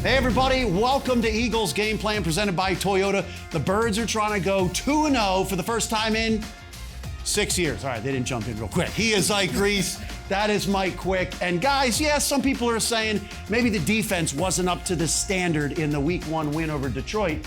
Hey everybody, welcome to Eagles Game Plan presented by Toyota. The Birds are trying to go 2-0 for the first time in 6 years. All right, they didn't jump in real quick. He is Ike Reese, that is Mike Quick. And guys, yes, some people are saying maybe the defense wasn't up to the standard in the Week 1 win over Detroit,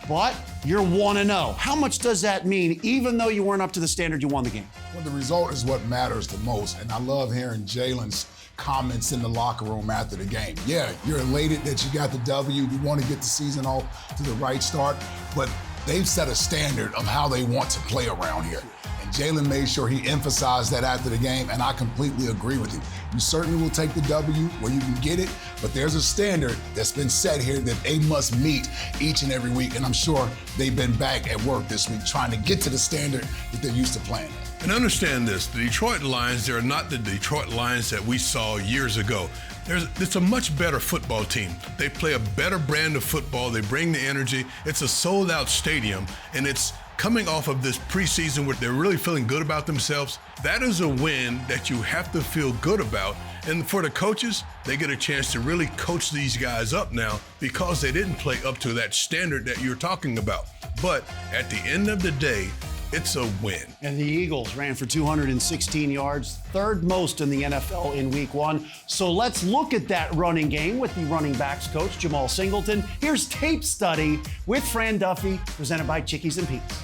but you're 1-0. How much does that mean, even though you weren't up to the standard, you won the game? Well, the result is what matters the most, and I love hearing Jalen's comments in the locker room after the game. Yeah, you're elated that you got the W. You want to get the season off to the right start, but they've set a standard of how they want to play around here. And Jalen made sure he emphasized that after the game, and I completely agree with him. You certainly will take the W where you can get it, but there's a standard that's been set here that they must meet each and every week, and I'm sure they've been back at work this week trying to get to the standard that they're used to playing at. And understand this, the Detroit Lions, they're not the Detroit Lions that we saw years ago. It's a much better football team. They play a better brand of football. They bring the energy. It's a sold-out stadium, and it's coming off of this preseason where they're really feeling good about themselves. That is a win that you have to feel good about. And for the coaches, they get a chance to really coach these guys up now because they didn't play up to that standard that you're talking about. But at the end of the day, it's a win. And the Eagles ran for 216 yards, third most in the NFL in Week 1. So let's look at that running game with the running backs coach, Jemal Singleton. Here's Tape Study with Fran Duffy, presented by Chickies and Pete's.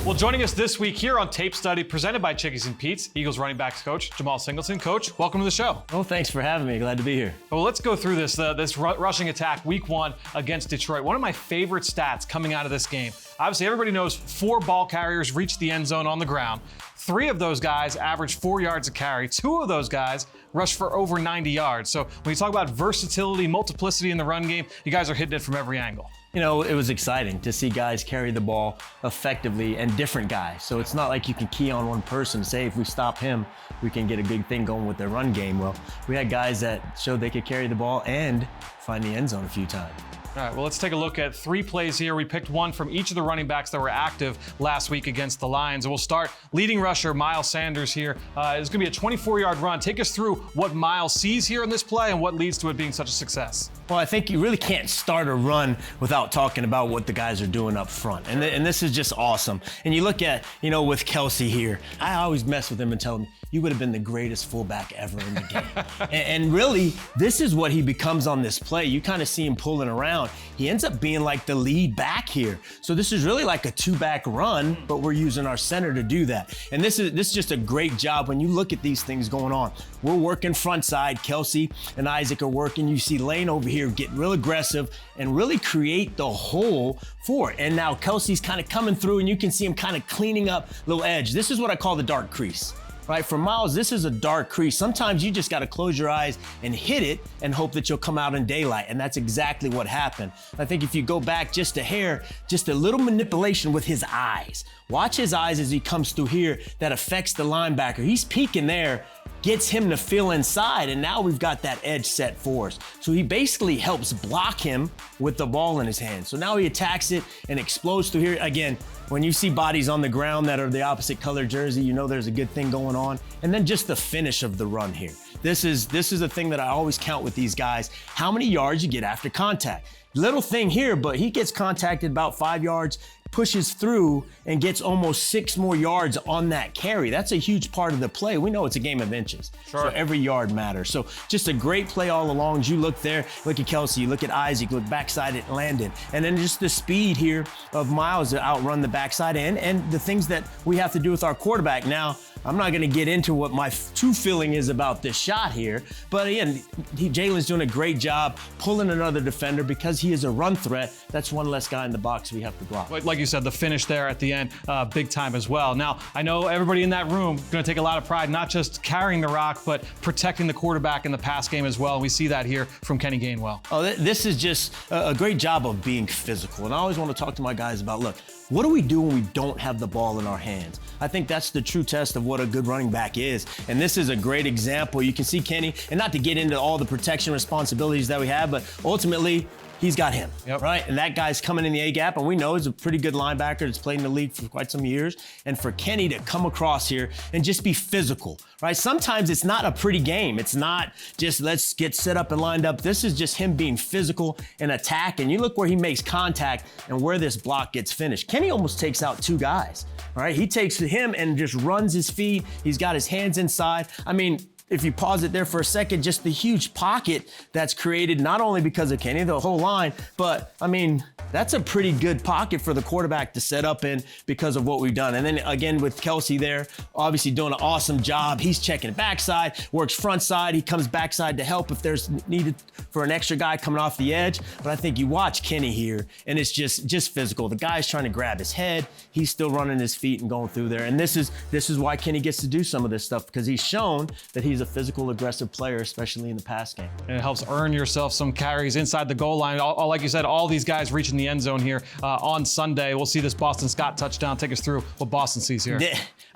Well, joining us this week here on Tape Study, presented by Chickies and Pete's, Eagles running backs coach, Jemal Singleton. Coach, welcome to the show. Oh, thanks for having me. Glad to be here. Well, let's go through this rushing attack, Week 1 against Detroit. One of my favorite stats coming out of this game. Obviously, everybody knows 4 ball carriers reached the end zone on the ground. 3 of those guys averaged 4 yards a carry. 2 of those guys rushed for over 90 yards. So when you talk about versatility, multiplicity in the run game, you guys are hitting it from every angle. You know, it was exciting to see guys carry the ball effectively and different guys. So it's not like you can key on one person and say, if we stop him, we can get a big thing going with their run game. Well, we had guys that showed they could carry the ball and find the end zone a few times. All right, well, let's take a look at 3 plays here. We picked one from each of the running backs that were active last week against the Lions. And we'll start leading rusher Miles Sanders here. It's going to be a 24-yard run. Take us through what Miles sees here in this play and what leads to it being such a success. Well, I think you really can't start a run without talking about what the guys are doing up front. And this is just awesome. And you look at, with Kelsey here, I always mess with him and tell him, you would have been the greatest fullback ever in the game. and really, this is what he becomes on this play. You kind of see him pulling around. He ends up being like the lead back here. So this is really like a 2-back run, but we're using our center to do that. And this is just a great job when you look at these things going on. We're working front side. Kelsey and Isaac are working. You see Lane over here get real aggressive and really create the hole for it. And now Kelsey's kind of coming through and you can see him kind of cleaning up a little edge. This is what I call the dark crease. Right, for Miles, this is a dark crease. Sometimes you just got to close your eyes and hit it and hope that you'll come out in daylight, and that's exactly what happened. I think if you go back just a hair, just a little manipulation with his eyes. Watch his eyes as he comes through here. That affects the linebacker. He's peeking there, gets him to feel inside, and now we've got that edge set for us. So he basically helps block him with the ball in his hand. So now he attacks it and explodes through here. Again, when you see bodies on the ground that are the opposite color jersey, you know there's a good thing going on. And then just the finish of the run here. This is a thing that I always count with these guys. How many yards you get after contact. Little thing here, but he gets contacted about 5 yards, pushes through and gets almost 6 more yards on that carry. That's a huge part of the play. We know it's a game of inches. Sure. So every yard matters. So just a great play all along. As you look there, look at Kelsey, you look at Isaac, look backside at Landon. And then just the speed here of Miles to outrun the backside end and the things that we have to do with our quarterback. Now, I'm not going to get into what my true feeling is about this shot here, but again, Jalen's doing a great job pulling another defender because he is a run threat. That's one less guy in the box we have to block. Like you said, the finish there at the end, big time as well. Now, I know everybody in that room is going to take a lot of pride, not just carrying the rock, but protecting the quarterback in the pass game as well. We see that here from Kenny Gainwell. Oh, this is just a great job of being physical. And I always want to talk to my guys about, look, what do we do when we don't have the ball in our hands? I think that's the true test of what a good running back is. And this is a great example. You can see Kenny, and not to get into all the protection responsibilities that we have, but ultimately, he's got him, Yep. right? And that guy's coming in the A-gap, and we know he's a pretty good linebacker that's played in the league for quite some years. And for Kenny to come across here and just be physical, right? Sometimes it's not a pretty game. It's not just let's get set up and lined up. This is just him being physical and attack. And you look where he makes contact and where this block gets finished. Kenny almost takes out 2 guys, all right? He takes him and just runs his feet. He's got his hands inside. I mean, if you pause it there for a second, just the huge pocket that's created, not only because of Kenny, the whole line, but I mean, that's a pretty good pocket for the quarterback to set up in because of what we've done. And then again, with Kelsey there, obviously doing an awesome job. He's checking backside, works front side. He comes backside to help if there's needed for an extra guy coming off the edge. But I think you watch Kenny here and it's just physical. The guy's trying to grab his head. He's still running his feet and going through there. And this is why Kenny gets to do some of this stuff, because he's shown that he's a physical, aggressive player, especially in the pass game. And it helps earn yourself some carries inside the goal line. Like you said, all these guys reaching the end zone here on Sunday. We'll see this Boston Scott touchdown. Take us through what Boston sees here.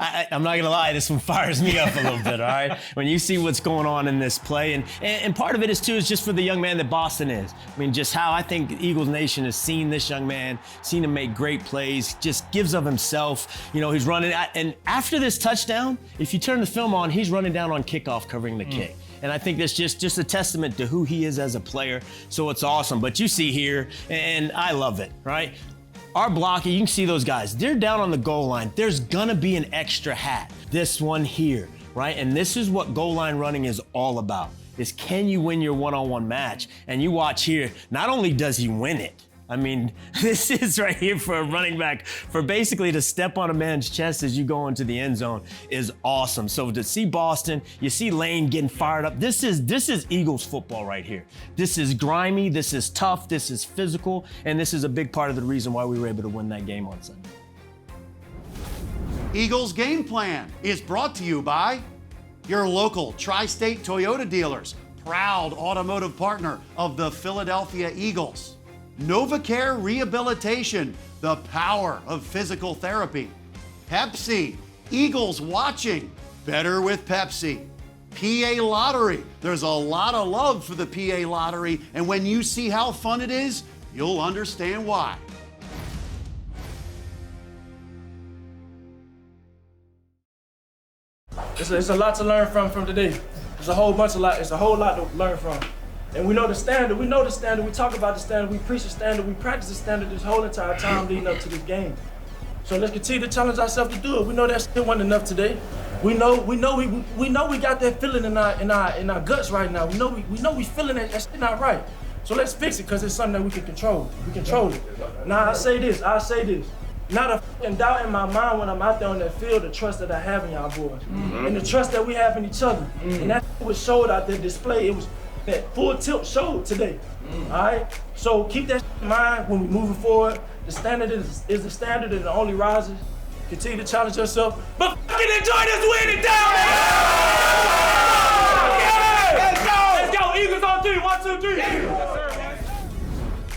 I'm not gonna lie, this one fires me up a little bit, all right? When you see what's going on in this play, and part of it is too, is just for the young man that Boston is. I mean, just how I think Eagles Nation has seen this young man, seen him make great plays, just gives of himself. You know, he's running, and after this touchdown, if you turn the film on, he's running down on kickoff covering the kick. And I think that's just a testament to who he is as a player. So it's awesome. But you see here, and I love it, right? Our blocking, you can see those guys. They're down on the goal line. There's gonna be an extra hat. This one here, right? And this is what goal line running is all about, is can you win your one-on-one match? And you watch here, not only does he win it, I mean, this is right here for a running back, for basically to step on a man's chest as you go into the end zone is awesome. So to see Boston, you see Lane getting fired up. This is Eagles football right here. This is grimy, this is tough, this is physical, and this is a big part of the reason why we were able to win that game on Sunday. Eagles Game Plan is brought to you by your local Tri-State Toyota dealers, proud automotive partner of the Philadelphia Eagles. NovaCare Rehabilitation, the power of physical therapy. Pepsi, Eagles watching, better with Pepsi. PA Lottery, there's a lot of love for the PA Lottery, and when you see how fun it is, you'll understand why. It's a lot to learn from today. It's a whole lot to learn from. And we know the standard. We talk about the standard. We preach the standard. We practice the standard this whole entire time leading up to this game. So let's continue to challenge ourselves to do it. We know that still wasn't enough today. We know we got that feeling in our guts right now. We know we feeling that shit not right. So let's fix it, because it's something that we can control. We control it. Now I say this. Not a fucking doubt in my mind when I'm out there on that field, the trust that I have in y'all boys. And the trust that we have in each other. And that was showed out there display. It was that full tilt showed today. All right? So keep that in mind when we're moving forward. The standard is the standard, and it only rises. Continue to challenge yourself, but fucking enjoy this winning down there! Let's go! Eagles on 3, 1, 2, 3. Yes, sir.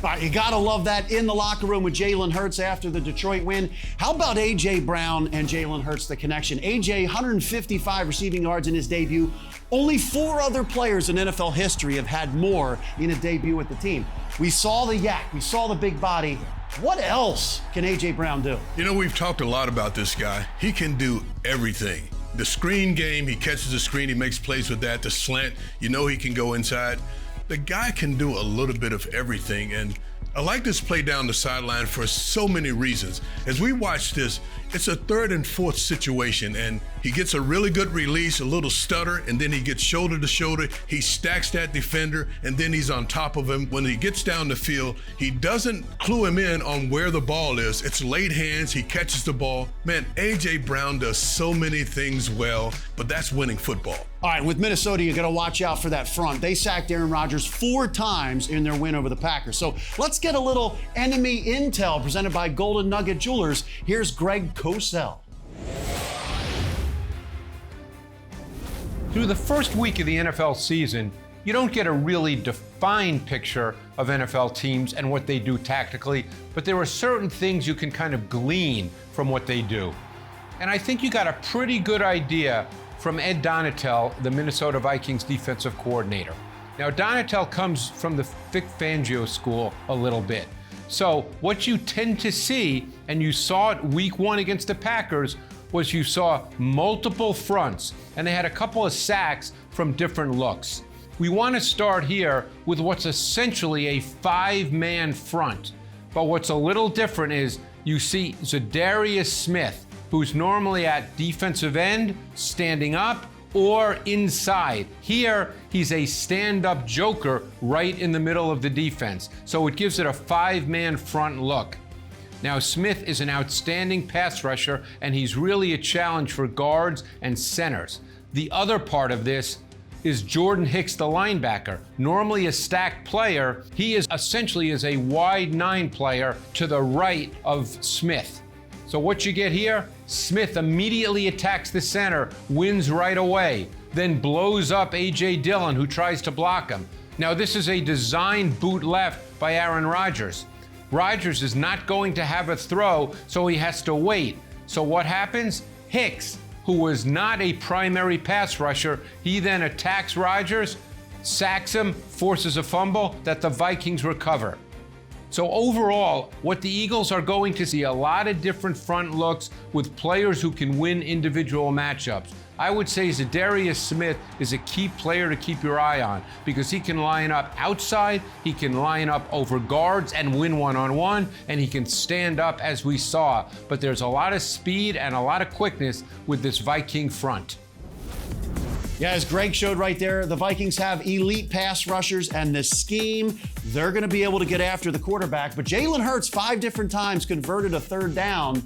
All right, you gotta love that in the locker room with Jalen Hurts after the Detroit win. How about A.J. Brown and Jalen Hurts, the connection? A.J., 155 receiving yards in his debut. Only 4 other players in NFL history have had more in a debut with the team. We saw the yak, we saw the big body. What else can A.J. Brown do? You know, we've talked a lot about this guy. He can do everything. The screen game, he catches the screen, he makes plays with that. The slant, you know he can go inside. The guy can do a little bit of everything, and I like this play down the sideline for so many reasons. As we watch this, it's a 3rd and 4th situation, and he gets a really good release, a little stutter, and then he gets shoulder to shoulder. He stacks that defender, and then he's on top of him. When he gets down the field, he doesn't clue him in on where the ball is. It's late hands, he catches the ball. Man, A.J. Brown does so many things well, but that's winning football. All right, with Minnesota, you got to watch out for that front. They sacked Aaron Rodgers 4 times in their win over the Packers. So let's get a little enemy intel presented by Golden Nugget Jewelers. Here's Greg Cosell. Through the first week of the NFL season, you don't get a really defined picture of NFL teams and what they do tactically, but there are certain things you can kind of glean from what they do. And I think you got a pretty good idea from Ed Donatel, the Minnesota Vikings defensive coordinator. Now, Donatel comes from the Vic Fangio school a little bit. So what you tend to see, and you saw it week 1 against the Packers, was you saw multiple fronts, and they had a couple of sacks from different looks. We want to start here with what's essentially a 5-man front. But what's a little different is you see Zadarius Smith, who's normally at defensive end, standing up, or inside. Here, he's a stand-up joker right in the middle of the defense. So it gives it a 5-man front look. Now, Smith is an outstanding pass rusher, and he's really a challenge for guards and centers. The other part of this is Jordan Hicks, the linebacker. Normally a stacked player, he is essentially a wide 9 player to the right of Smith. So what you get here, Smith immediately attacks the center, wins right away, then blows up A.J. Dillon, who tries to block him. Now, this is a designed boot left by Aaron Rodgers. Rodgers is not going to have a throw, so he has to wait. So what happens? Hicks, who was not a primary pass rusher, he then attacks Rodgers, sacks him, forces a fumble that the Vikings recover. So overall, what the Eagles are going to see a lot of different front looks with players who can win individual matchups. I would say Zadarius Smith is a key player to keep your eye on because he can line up outside, he can line up over guards and win one-on-one, and he can stand up as we saw. But there's a lot of speed and a lot of quickness with this Viking front. Yeah, as Greg showed right there, the Vikings have elite pass rushers, and this scheme, they're going to be able to get after the quarterback. But Jalen Hurts 5 different times converted a 3rd down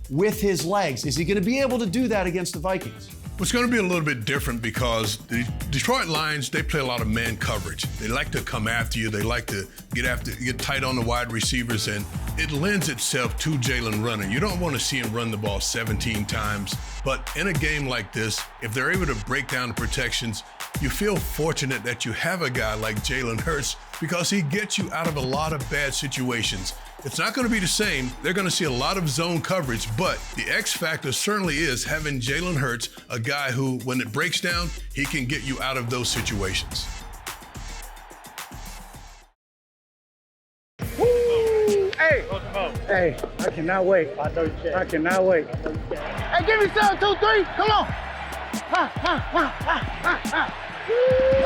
with his legs. Is he going to be able to do that against the Vikings? It's going to be a little bit different because the Detroit Lions, they play a lot of man coverage. They like to come after you. They like to get tight on the wide receivers, and it lends itself to Jalen running. You don't want to see him run the ball 17 times. But in a game like this, if they're able to break down the protections, you feel fortunate that you have a guy like Jalen Hurts because he gets you out of a lot of bad situations. It's not going to be the same. They're going to see a lot of zone coverage, but the X factor certainly is having Jalen Hurts, a guy who, when it breaks down, he can get you out of those situations. Woo! Hey, I cannot wait. I cannot wait. Hey, give me 7, 2, 3. Come on.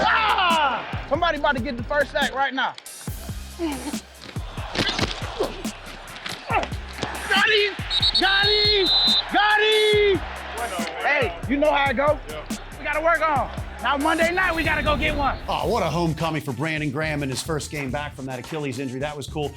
Ah! Somebody about to get the first sack right now. Got him! Got him! Got him! Hey, you know how it go. We gotta work on. Now Monday night, we gotta go get one. Oh, what a homecoming for Brandon Graham in his first game back from that Achilles injury. That was cool.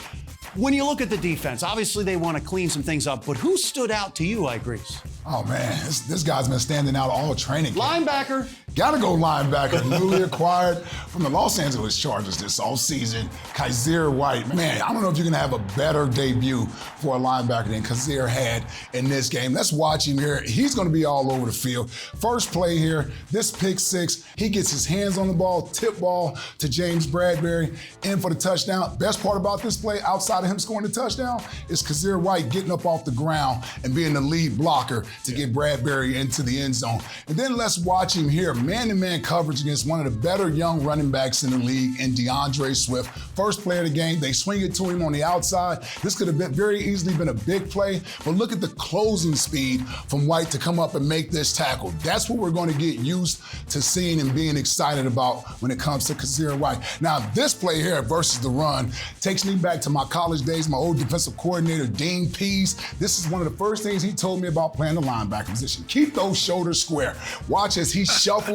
When you look at the defense, obviously they want to clean some things up, but who stood out to you, Ike Reese? Oh, man, this guy's been standing out all training camp. Linebacker. Gotta go linebacker, newly acquired from the Los Angeles Chargers this offseason, Kyzir White. Man, I don't know if you're gonna have a better debut for a linebacker than Kyzir had in this game. Let's watch him here. He's gonna be all over the field. First play here, this pick 6, he gets his hands on the ball, tip ball to James Bradbury, in for the touchdown. Best part about this play, outside of him scoring the touchdown, is Kyzir White getting up off the ground and being the lead blocker to get Bradbury into the end zone. And then let's watch him here. Man-to-man coverage against one of the better young running backs in the league in DeAndre Swift. First play of the game, they swing it to him on the outside. This could have been very easily been a big play, but look at the closing speed from White to come up and make this tackle. That's what we're going to get used to seeing and being excited about when it comes to Kyzir White. Now, this play here versus the run takes me back to my college days, my old defensive coordinator, Dean Pease. This is one of the first things he told me about playing the linebacker position. Keep those shoulders square. Watch as he shuffles,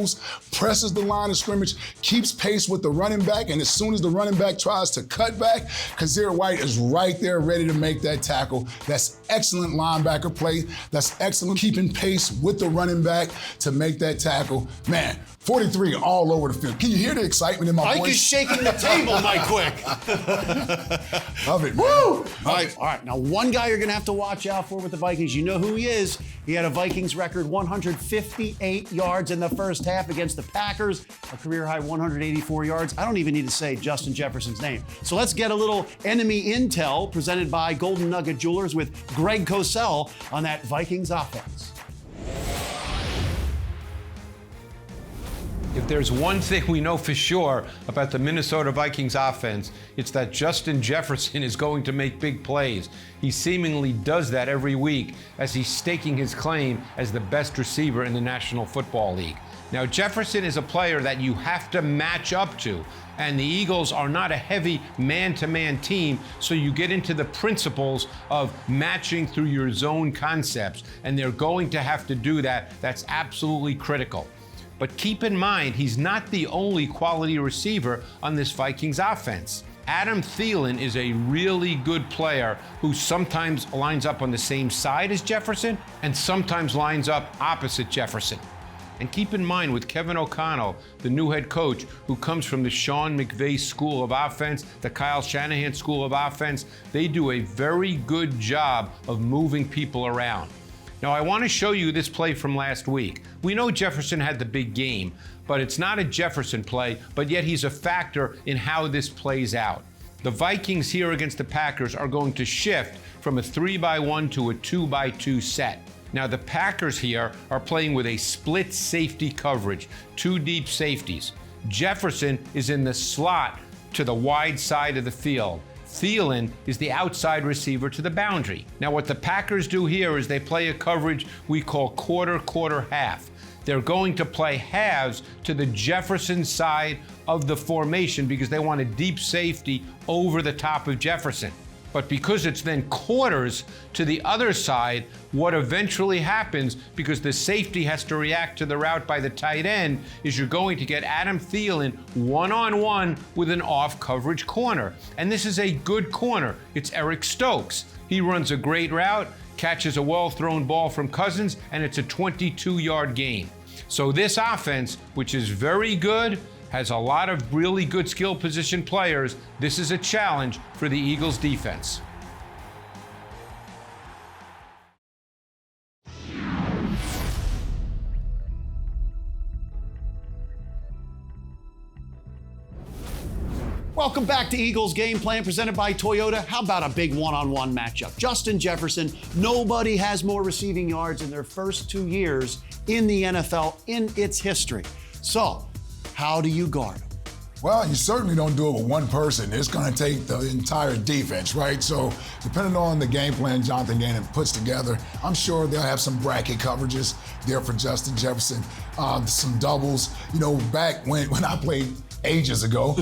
presses the line of scrimmage, keeps pace with the running back, and as soon as the running back tries to cut back, Kyzir White is right there ready to make that tackle. That's excellent linebacker play. That's excellent keeping pace with the running back to make that tackle. Man, 43 all over the field. Can you hear the excitement in my voice? Ike is shaking the table, Mike Quick. Love it, man. Woo! All right. Now, one guy you're going to have to watch out for with the Vikings. You know who he is. He had a Vikings record 158 yards in the first half against the Packers, a career-high 184 yards. I don't even need to say Justin Jefferson's name. So let's get a little enemy intel presented by Golden Nugget Jewelers with Greg Cosell on that Vikings offense. The If there's one thing we know for sure about the Minnesota Vikings offense, it's that Justin Jefferson is going to make big plays. He seemingly does that every week as he's staking his claim as the best receiver in the National Football League. Now, Jefferson is a player that you have to match up to, and the Eagles are not a heavy man-to-man team, so you get into the principles of matching through your zone concepts, and they're going to have to do that. That's absolutely critical. But keep in mind, he's not the only quality receiver on this Vikings offense. Adam Thielen is a really good player who sometimes lines up on the same side as Jefferson and sometimes lines up opposite Jefferson. And keep in mind with Kevin O'Connell, the new head coach who comes from the Sean McVay School of Offense, the Kyle Shanahan School of Offense, they do a very good job of moving people around. Now, I want to show you this play from last week. We know Jefferson had the big game, but it's not a Jefferson play, but yet he's a factor in how this plays out. The Vikings here against the Packers are going to shift from a 3-by-1 to a 2-by-2 set. Now, the Packers here are playing with a split safety coverage, 2 deep safeties. Jefferson is in the slot to the wide side of the field. Thielen is the outside receiver to the boundary. Now, what the Packers do here is they play a coverage we call quarter-half. They're going to play halves to the Jefferson side of the formation because they want a deep safety over the top of Jefferson. But because it's then quarters to the other side, what eventually happens, because the safety has to react to the route by the tight end, is you're going to get Adam Thielen one-on-one with an off-coverage corner. And this is a good corner. It's Eric Stokes. He runs a great route, catches a well-thrown ball from Cousins, and it's a 22-yard gain. So this offense, which is very good, has a lot of really good skill position players. This is a challenge for the Eagles defense. Welcome back to Eagles Game Plan presented by Toyota. How about a big one-on-one matchup? Justin Jefferson, nobody has more receiving yards in their first 2 years in the NFL in its history. So, how do you guard him? Well, you certainly don't do it with one person. It's going to take the entire defense, right? So depending on the game plan Jonathan Gannon puts together, I'm sure they'll have some bracket coverages there for Justin Jefferson, some doubles. You know, back when I played ages ago,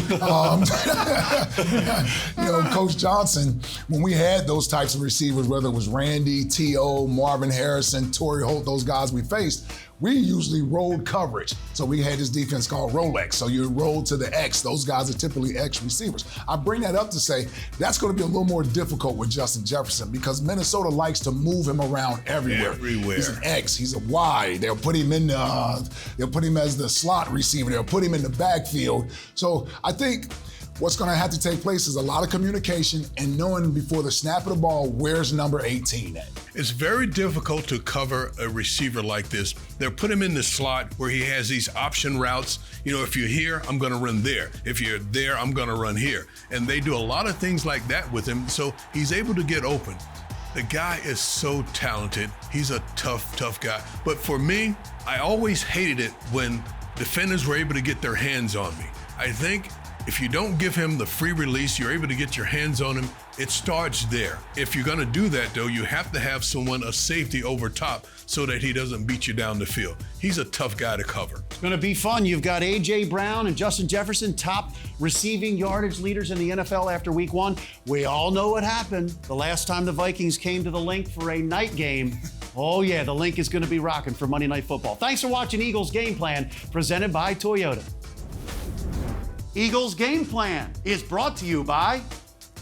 Coach Johnson, when we had those types of receivers, whether it was Randy, T.O., Marvin Harrison, Torrey Holt, those guys we faced, we usually rolled coverage. So we had this defense called Rolex. So you roll to the X. Those guys are typically X receivers. I bring that up to say that's going to be a little more difficult with Justin Jefferson because Minnesota likes to move him around everywhere. He's an X. He's a Y. They'll put him in they'll put him as the slot receiver. They'll put him in the backfield. So I think what's going to have to take place is a lot of communication and knowing before the snap of the ball, where's number 18 at? It's very difficult to cover a receiver like this. They'll put him in the slot where he has these option routes. You know, if you're here, I'm going to run there. If you're there, I'm going to run here. And they do a lot of things like that with him, so he's able to get open. The guy is so talented. He's a tough guy. But for me, I always hated it when defenders were able to get their hands on me. I think if you don't give him the free release, you're able to get your hands on him. It starts there. If you're going to do that, though, you have to have someone, a safety over top, so that he doesn't beat you down the field. He's a tough guy to cover. It's going to be fun. You've got A.J. Brown and Justin Jefferson, top receiving yardage leaders in the NFL after week 1. We all know what happened the last time the Vikings came to the Link for a night game. Oh, yeah, the Link is going to be rocking for Monday Night Football. Thanks for watching Eagles Game Plan, presented by Toyota. Eagles Game Plan is brought to you by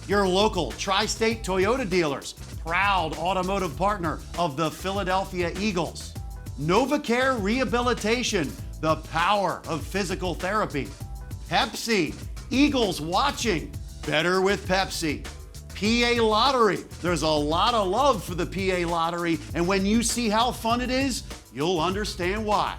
your local Tri-State Toyota dealers, proud automotive partner of the Philadelphia Eagles. NovaCare Rehabilitation, the power of physical therapy. Pepsi, Eagles watching, better with Pepsi. PA Lottery, there's a lot of love for the PA Lottery, and when you see how fun it is, you'll understand why.